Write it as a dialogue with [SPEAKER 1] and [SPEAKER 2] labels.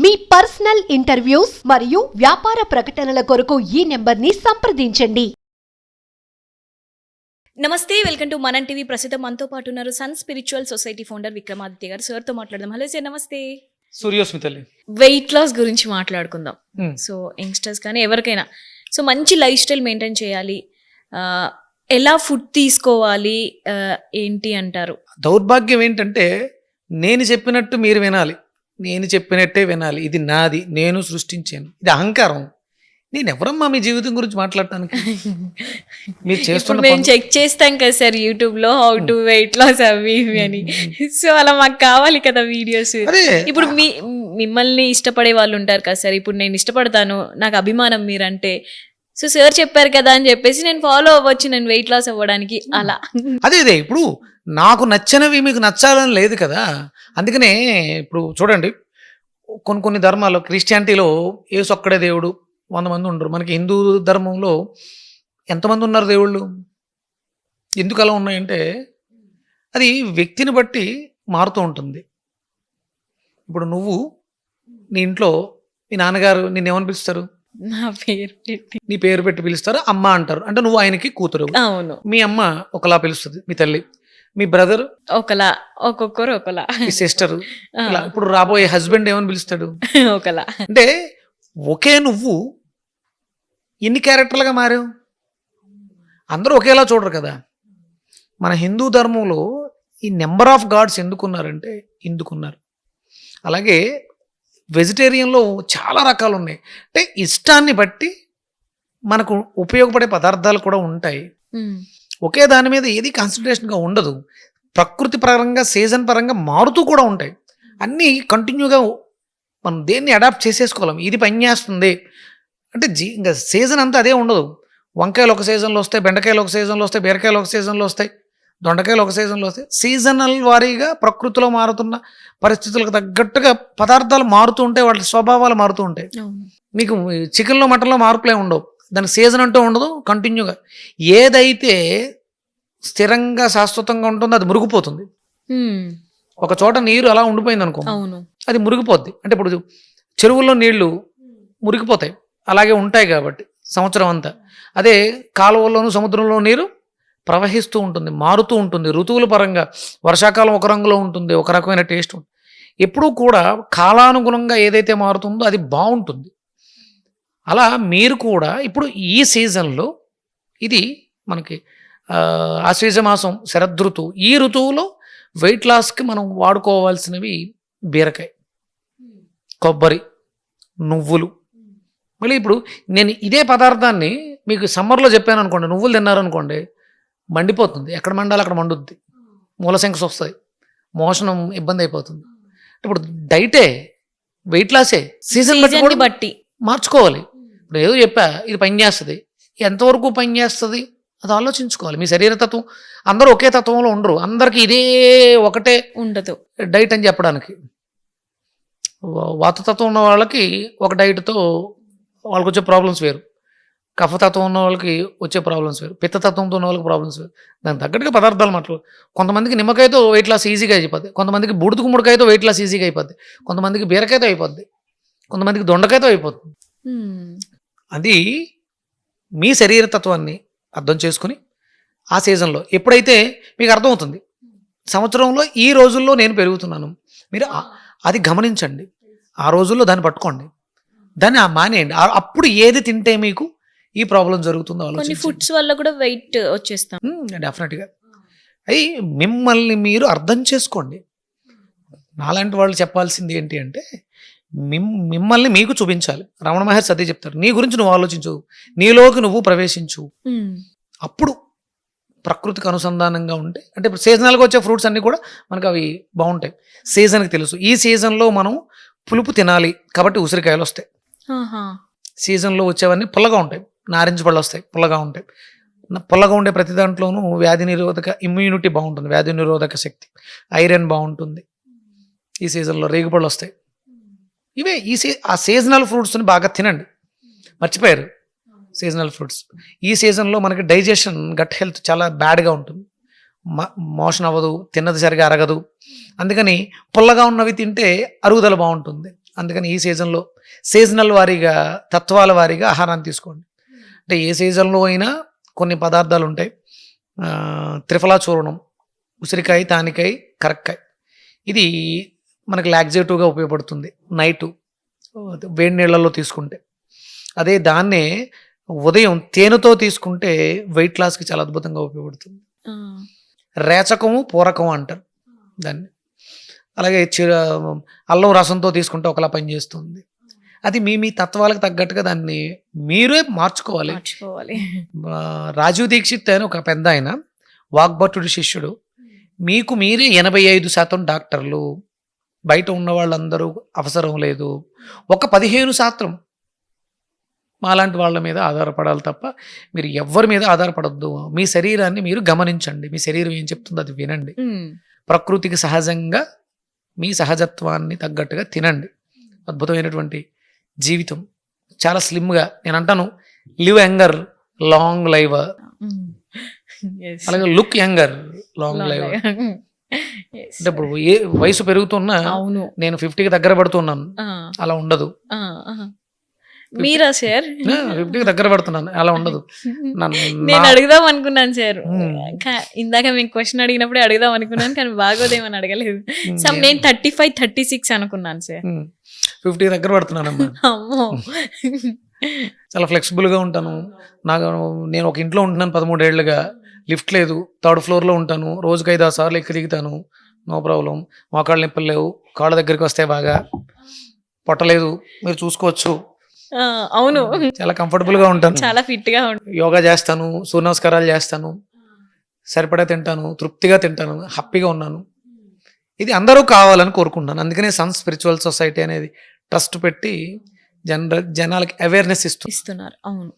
[SPEAKER 1] మీ personal interviews మరియు వ్యాపార ప్రకటనల కొరకు ఈ నెంబర్ని సంప్రదించండి.
[SPEAKER 2] నమస్తే, వెల్కమ్ టు మనం టీవీ. ప్రస్తుతం మనతో పాటు ఉన్నారు sun spiritual society founder Vikramaditya garu. సార్తో మాట్లాడదాం. హలో సార్, నమస్తే.
[SPEAKER 3] సూర్యోస్మితల్లి,
[SPEAKER 2] వెయిట్ లాస్ గురించి మాట్లాడుకుందాం. సో యంగ్స్టర్స్ కానీ ఎవరికైనా సో మంచి లైఫ్ స్టైల్ మెయింటైన్ చేయాలి, ఎలా ఫుడ్ తీసుకోవాలి, ఏంటి అంటారు?
[SPEAKER 3] దౌర్భాగ్యం ఏంటంటే నేను చెప్పినట్టు మీరు వినాలి, నేను చెప్పినట్టే వినాలి. ఇది నాది, నేను సృష్టించాను. ఇది అహంకారం. నేను ఎవరమ్మా మీ జీవితం గురించి మాట్లాడటానికి? మీరు చేస్తున్న
[SPEAKER 2] మేము చెక్ చేస్తాం కదా సార్ యూట్యూబ్ లో, హౌ టు వెయిట్ లాస్ అవి ఇవి అని. సో అలా మాకు కావాలి కదా వీడియోస్. ఇప్పుడు మిమ్మల్ని ఇష్టపడే వాళ్ళు ఉంటారు కదా సార్. ఇప్పుడు నేను ఇష్టపడతాను, నాకు అభిమానం మీరంటే. సో సార్ చెప్పారు కదా అని చెప్పేసి నేను ఫాలో అవ్వచ్చు, నేను వెయిట్ లాస్ అవ్వడానికి. అలా
[SPEAKER 3] అదే ఇప్పుడు నాకు నచ్చినవి మీకు నచ్చాలని లేదు కదా. అందుకనే ఇప్పుడు చూడండి, కొన్ని ధర్మాల్లో, క్రిస్టియానిటీలో యేసు ఒక్కడే దేవుడు, 100 మంది ఉండరు. మనకి హిందూ ధర్మంలో ఎంతమంది ఉన్నారు దేవుళ్ళు? ఎందుకు అలా ఉన్నాయంటే అది వ్యక్తిని బట్టి మారుతూ ఉంటుంది. ఇప్పుడు నువ్వు నీ ఇంట్లో మీ నాన్నగారు నిన్నేమని పిలుస్తారు?
[SPEAKER 2] నా పేరు పెట్టి,
[SPEAKER 3] నీ పేరు పెట్టి పిలుస్తారు, అమ్మ అంటారు. అంటే నువ్వు ఆయనకి కూతురు.
[SPEAKER 2] అవును.
[SPEAKER 3] మీ అమ్మ ఒకలా పిలుస్తుంది, మీ తల్లి. మీ బ్రదర్
[SPEAKER 2] ఒకలా, ఒక్కొక్కరు ఒకలా.
[SPEAKER 3] మీ సిస్టర్. ఇప్పుడు రాబోయే హస్బెండ్ ఏమని పిలుస్తాడు?
[SPEAKER 2] ఒకలా.
[SPEAKER 3] అంటే ఒకే నువ్వు ఎన్ని క్యారెక్టర్లుగా మారావు? అందరూ ఒకేలా చూడరు కదా. మన హిందూ ధర్మంలో ఈ నెంబర్ ఆఫ్ గాడ్స్ ఎందుకున్నారంటే ఇందుకున్నారు. అలాగే వెజిటేరియన్లో చాలా రకాలు ఉన్నాయి. అంటే ఇష్టాన్ని బట్టి మనకు ఉపయోగపడే పదార్థాలు కూడా ఉంటాయి. ఒకే దాని మీద ఏది కాన్సన్ట్రేషన్గా ఉండదు. ప్రకృతి పరంగా, సీజన్ పరంగా మారుతూ కూడా ఉంటాయి. అన్నీ కంటిన్యూగా మనం దేన్ని అడాప్ట్ చేసేసుకోలేం. ఇది పని చేస్తుంది అంటే ఇంకా సీజన్ అంతా అదే ఉండదు. వంకాయలు ఒక సీజన్లో వస్తాయి, బెండకాయలు ఒక సీజన్లో వస్తాయి, బీరకాయలు ఒక సీజన్లో వస్తాయి, దొండకాయలు ఒక సీజన్లో వస్తాయి. సీజనల్ వారీగా ప్రకృతిలో మారుతున్న పరిస్థితులకు తగ్గట్టుగా పదార్థాలు మారుతూ ఉంటాయి, వాటి స్వభావాలు మారుతూ ఉంటాయి. మీకు చికెన్లో, మటన్లో మార్పులే ఉండవు. దానికి సీజన్ అంటూ ఉండదు. కంటిన్యూగా ఏదైతే స్థిరంగా శాశ్వతంగా ఉంటుందో అది మురిగిపోతుంది. ఒక చోట నీరు అలా ఉండిపోయింది అనుకో, అది మురిగిపోద్ది. అంటే ఇప్పుడు చెరువుల్లో నీళ్లు మురిగిపోతాయి, అలాగే ఉంటాయి కాబట్టి సంవత్సరం అంతా. అదే కాలువల్లోనూ సముద్రంలో నీరు ప్రవహిస్తూ ఉంటుంది, మారుతూ ఉంటుంది. ఋతువుల పరంగా వర్షాకాలం ఒక రంగులో ఉంటుంది, ఒక రకమైన టేస్ట్ ఉంటుంది. ఎప్పుడూ కూడా కాలానుగుణంగా ఏదైతే మారుతుందో అది బాగుంటుంది. అలా మీరు కూడా ఇప్పుడు ఈ సీజన్లో, ఇది మనకి ఆశ్వీజ మాసం, శరదృతువు. ఈ ఋతువులో వెయిట్ లాస్కి మనం వాడుకోవాల్సినవి బీరకాయ, కొబ్బరి, నువ్వులు. మళ్ళీ ఇప్పుడు నేను ఇదే పదార్థాన్ని మీకు సమ్మర్లో చెప్పాను అనుకోండి, నువ్వులు తిన్నారనుకోండి, మండిపోతుంది. ఎక్కడ మండాలి అక్కడ మండుద్ది, మూలశంకస్ వస్తాయి, మోషణం ఇబ్బంది అయిపోతుంది. ఇప్పుడు డైటే వెయిట్ లాసే, సీజన్ బట్టి మార్చుకోవాలి. ఇప్పుడు ఏదో చెప్పా ఇది పని చేస్తుంది, ఎంతవరకు పని చేస్తుంది అది ఆలోచించుకోవాలి. మీ శరీరతత్వం, అందరూ ఒకే తత్వంలో ఉండరు. అందరికీ ఇదే ఒకటే
[SPEAKER 2] ఉండదు
[SPEAKER 3] డైట్ అని చెప్పడానికి. వాతతత్వం ఉన్న వాళ్ళకి ఒక డైట్తో వాళ్ళకి వచ్చే ప్రాబ్లమ్స్ వేరు, కఫతత్వం ఉన్న వాళ్ళకి వచ్చే ప్రాబ్లమ్స్ వేరు, పిత్తతత్వంతో ఉన్న వాళ్ళకి ప్రాబ్లమ్స్ వేరు. దానికి తగ్గట్టుగా పదార్థాలు మాట్లాడు. కొంతమందికి నిమ్మకాయతో వెయిట్ లాస్ ఈజీగా అయిపోద్ది, కొంతమందికి బూడిద గుమ్మడికాయతో వెయిట్ లాస్ ఈజీగా అయిపోద్ది, కొంతమందికి బీరకాయతో అయిపోద్ది, కొంతమందికి దొండకాయతో అయిపోతుంది. అది మీ శరీరతత్వాన్ని అర్థం చేసుకుని ఆ సీజన్లో ఎప్పుడైతే మీకు అర్థమవుతుంది, సంవత్సరంలో ఈ రోజుల్లో నేను పెరుగుతున్నాను, మీరు అది గమనించండి. ఆ రోజుల్లో దాన్ని పట్టుకోండి, దాన్ని మానేయండి. అప్పుడు ఏది తింటే మీకు ఈ ప్రాబ్లం జరుగుతుందో
[SPEAKER 2] కొన్ని ఫుడ్స్ వల్ల కూడా వెయిట్ వచ్చేస్తాం.
[SPEAKER 3] డెఫినెట్గా అవి మిమ్మల్ని మీరు అర్థం చేసుకోండి. నాలాంటి వాళ్ళు చెప్పాల్సింది ఏంటి అంటే మిమ్మల్ని మీకు చూపించాలి. రమణ మహర్షి అదే చెప్తారు, నీ గురించి నువ్వు ఆలోచించు, నీలోకి నువ్వు ప్రవేశించు. అప్పుడు ప్రకృతికి అనుసంధానంగా ఉంటే, అంటే ఇప్పుడు సీజనల్గా వచ్చే ఫ్రూట్స్ అన్నీ కూడా మనకు అవి బాగుంటాయి. సీజన్కి తెలుసు, ఈ సీజన్లో మనం పులుపు తినాలి కాబట్టి ఉసిరికాయలు వస్తాయి. సీజన్లో వచ్చేవన్నీ పుల్లగా ఉంటాయి. నారింజ పళ్ళు వస్తాయి, పుల్లగా ఉంటాయి. పుల్లగా ఉండే ప్రతి దాంట్లోనూ వ్యాధి నిరోధక ఇమ్యూనిటీ బాగుంటుంది, వ్యాధి నిరోధక శక్తి, ఐరన్ బాగుంటుంది. ఈ సీజన్లో రేగుపళ్ళు వస్తాయి. ఇవే ఆ సీజనల్ ఫ్రూట్స్ని బాగా తినండి. మర్చిపోయారు సీజనల్ ఫ్రూట్స్. ఈ సీజన్లో మనకి డైజెషన్, గట్ హెల్త్ చాలా బ్యాడ్గా ఉంటుంది. మోషన్ అవ్వదు, తిన్నది సరిగా అరగదు. అందుకని పుల్లగా ఉన్నవి తింటే అరుగుదల బాగుంటుంది, అందుకని ఈ సీజన్లో సీజనల్ వారీగా తత్వాల వారీగా ఆహారాన్ని తీసుకోండి. అంటే ఏ సీజన్లో అయినా కొన్ని పదార్థాలు ఉంటాయి. త్రిఫలా చూర్ణం, ఉసిరికాయ, తానికాయ, కరక్కాయ, ఇది మనకి లాక్సేటివ్గా ఉపయోగపడుతుంది నైటు వేడి నీళ్ళల్లో తీసుకుంటే. అదే దాన్నే ఉదయం తేనెతో తీసుకుంటే వెయిట్ లాస్కి చాలా అద్భుతంగా ఉపయోగపడుతుంది. రేచకము పూరకము అంటారు దాన్ని. అలాగే అల్లం రసంతో తీసుకుంటే ఒకలా పనిచేస్తుంది. అది మీ తత్వాలకు తగ్గట్టుగా దాన్ని మీరే మార్చుకోవాలి. రాజీవ్ దీక్షిత్ అని ఒక పెద్ద ఆయన, వాగ్భటుడి శిష్యుడు. మీకు మీరే 85% డాక్టర్లు, బయట ఉన్న వాళ్ళందరూ అవసరం లేదు, ఒక 15% మాలాంటి వాళ్ళ మీద ఆధారపడాలి తప్ప మీరు ఎవరి మీద ఆధారపడద్దు. మీ శరీరాన్ని మీరు గమనించండి, మీ శరీరం ఏం చెప్తుందో అది వినండి, ప్రకృతికి సహజంగా మీ సహజత్వాన్ని తగ్గట్టుగా తినండి. అద్భుతమైనటువంటి జీవితం, చాలా స్లిమ్గా. నేను అంటాను లివ్ యంగర్ లాంగ్ లైవ్, అలాగే లుక్ యంగర్ లాంగ్ లైవ్. అంటే ఇప్పుడు ఏ వయసు పెరుగుతున్నా నేను 50కి దగ్గర పడుతున్నాను, అలా ఉండదు.
[SPEAKER 2] మీరా సార్?
[SPEAKER 3] 50కి దగ్గర పడుతున్నాను, అలా ఉండదు.
[SPEAKER 2] నేను అడుగుదాం అనుకున్నాను సార్, ఇందాక మీకు క్వశ్చన్ అడిగినప్పుడే అడుగుదాం అనుకున్నాను, కానీ బాగోదేమని అడగలేదు. నేను 35, 36 అనుకున్నాను సార్.
[SPEAKER 3] 50 దగ్గర పడుతున్నానమ్మా. చాలా ఫ్లెక్సిబుల్గా ఉంటాను. నేను ఒక ఇంట్లో ఉంటున్నాను 13 ఏళ్ళుగా, లిఫ్ట్ లేదు, 3rd ఫ్లోర్లో ఉంటాను, రోజుకి 5-6 సార్లు ఎక్కి దిగుతాను, నో ప్రాబ్లం. మోకాళ్ళ నొప్పులు లేవు, కాళ్ళ దగ్గరికి వస్తే బాగా, పొట్టలేదు, మీరు చూసుకోవచ్చు.
[SPEAKER 2] అవును,
[SPEAKER 3] చాలా కంఫర్టబుల్ గా ఉంటాను,
[SPEAKER 2] చాలా ఫిట్ గా ఉంటాను.
[SPEAKER 3] యోగా చేస్తాను, సూర్య నమస్కారాలు చేస్తాను, సరిపడా తింటాను, తృప్తిగా తింటాను, హ్యాపీగా ఉన్నాను. ఇది అందరూ కావాలని కోరుకుంటున్నాను. అందుకనే సన్ స్పిరిచువల్ సొసైటీ అనేది ట్రస్ట్ పెట్టి జనాలకి అవేర్నెస్ ఇస్తున్నారు.
[SPEAKER 2] అవును.